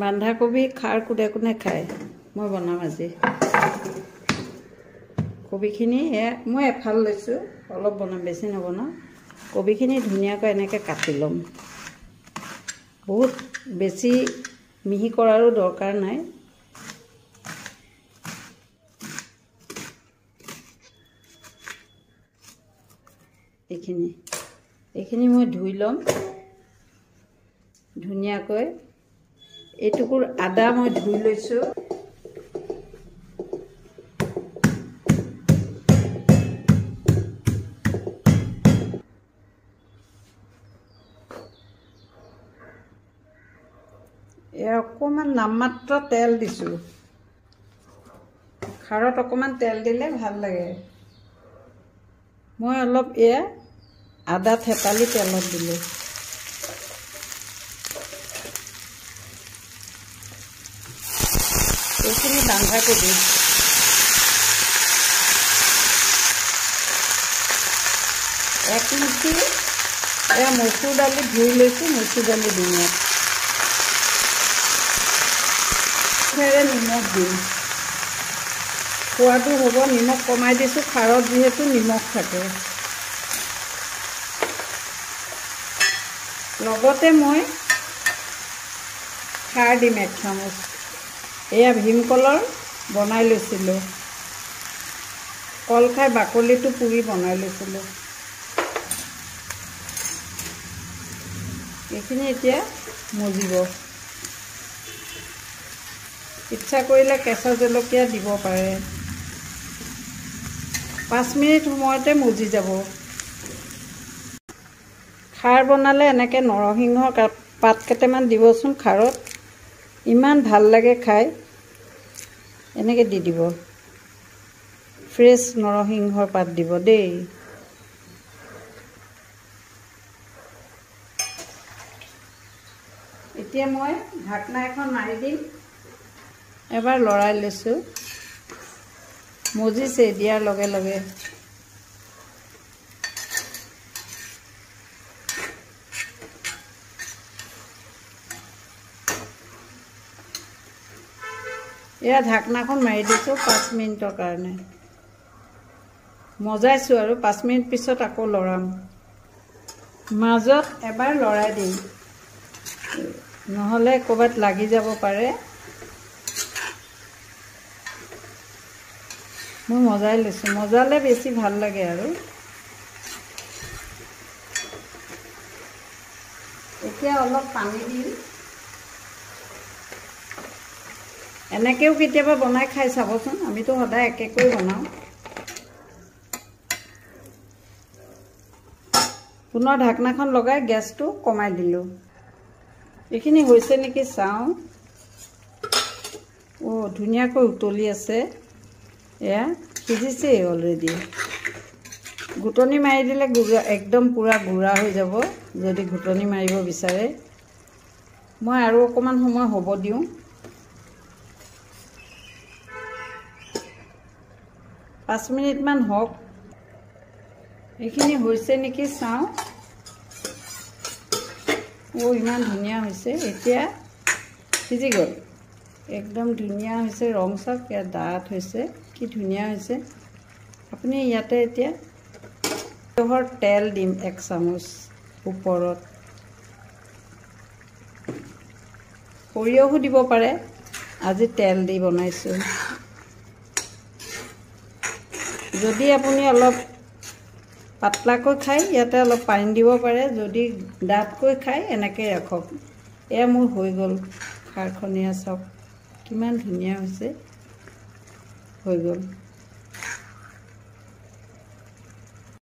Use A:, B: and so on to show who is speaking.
A: বন্ধাকবি খাৰ কোনে কোনে খায় মই বনাম আজি কবিখিনি মই এফাল লৈছোঁ অলপ বনাম বেছি নবনাওঁ কবিখিনি ধুনীয়াকৈ এনেকৈ কাটি ল'ম বহুত বেছি মিহি কৰাৰো দৰকাৰ নাই এইখিনি মই ধুই ল'ম ধুনীয়াকৈ এইটুকুৰ আদা মই ধুই লৈছোঁ অকণমান নামমাত্ৰ তেল দিছোঁ খাৰত অকণমান তেল দিলে ভাল লাগে মই অলপ আদা থেতালি তেলত দিলোঁ এইখিনি বন্ধাকবি এক মুঠি মচুৰ দালি ধুই লৈছোঁ মচুৰ দালি দিম নিমখ দিম সোৱাদো হ'ব নিমখ কমাই দিছোঁ খাৰত যিহেতু নিমখ থাকে লগতে মই খাৰ দিম 1 চামুচ এয়া ভীমকলৰ বনাই লৈছিলোঁ কল খাই বাকলিটো পুৰি বনাই লৈছিলোঁ এইখিনি এতিয়া মজিব ইচ্ছা কৰিলে কেঁচা জলকীয়া দিব পাৰে 5 মিনিট সময়তে মজি যাব খাৰ বনালে এনেকৈ নৰসিংহৰ পাত কেইটামান দিবচোন খাৰত ইমান ভাল লাগে খাই এনেকৈ দি দিব ফ্ৰেছ নৰসিংহৰ পাত দিব দেই এতিয়া মই ঢাকনা এখন মাৰি দিম এবাৰ লৰাই লৈছোঁ মজিছে দিয়াৰ লগে লগে এয়া ঢাকনাখন মাৰি দিছোঁ 5 মিনিটৰ কাৰণে মজাইছোঁ আৰু 5 মিনিট পিছত আকৌ লৰাম মাজত এবাৰ লৰাই দিম নহ'লে ক'ৰবাত লাগি যাব পাৰে মই মজাই লৈছোঁ মজালে বেছি ভাল লাগে আৰু এতিয়া অলপ পানী দিম এনেকৈও কেতিয়াবা বনাই খাই চাবচোন আমিতো সদায় একেকৈ বনাওঁ পুনৰ ঢাকনাখন লগাই গেছটো কমাই দিলোঁ এইখিনি হৈছে নেকি চাওঁ ধুনীয়াকৈ উতলি আছে এয়া সিজিছে অলৰেডি ঘুটনি মাৰি দিলে একদম পুৰা গুড়া হৈ যাব যদি ঘুটনি মাৰিব বিচাৰে মই আৰু অকণমান সময় হ'ব দিওঁ 5 মিনিটমান হওক এইখিনি হৈছে নেকি চাওঁ ইমান ধুনীয়া হৈছে এতিয়া সিজি গ'ল একদম ধুনীয়া হৈছে ৰং চাওক ইয়াত ডাঠ হৈছে কি ধুনীয়া হৈছে আপুনি ইয়াতে এতিয়া সৰিয়হৰ তেল দিম 1 চামুচ ওপৰত সৰিয়হো দিব পাৰে আজি তেল দি বনাইছোঁ যদি আপুনি অলপ পাতলাকৈ খাই ইয়াতে অলপ পানী দিব পাৰে যদি ডাঠকৈ খাই এনেকৈ ৰাখক এয়া মোৰ হৈ গ'ল খাৰখনীয়া চাওক কিমান ধুনীয়া হৈছে হৈ গ'ল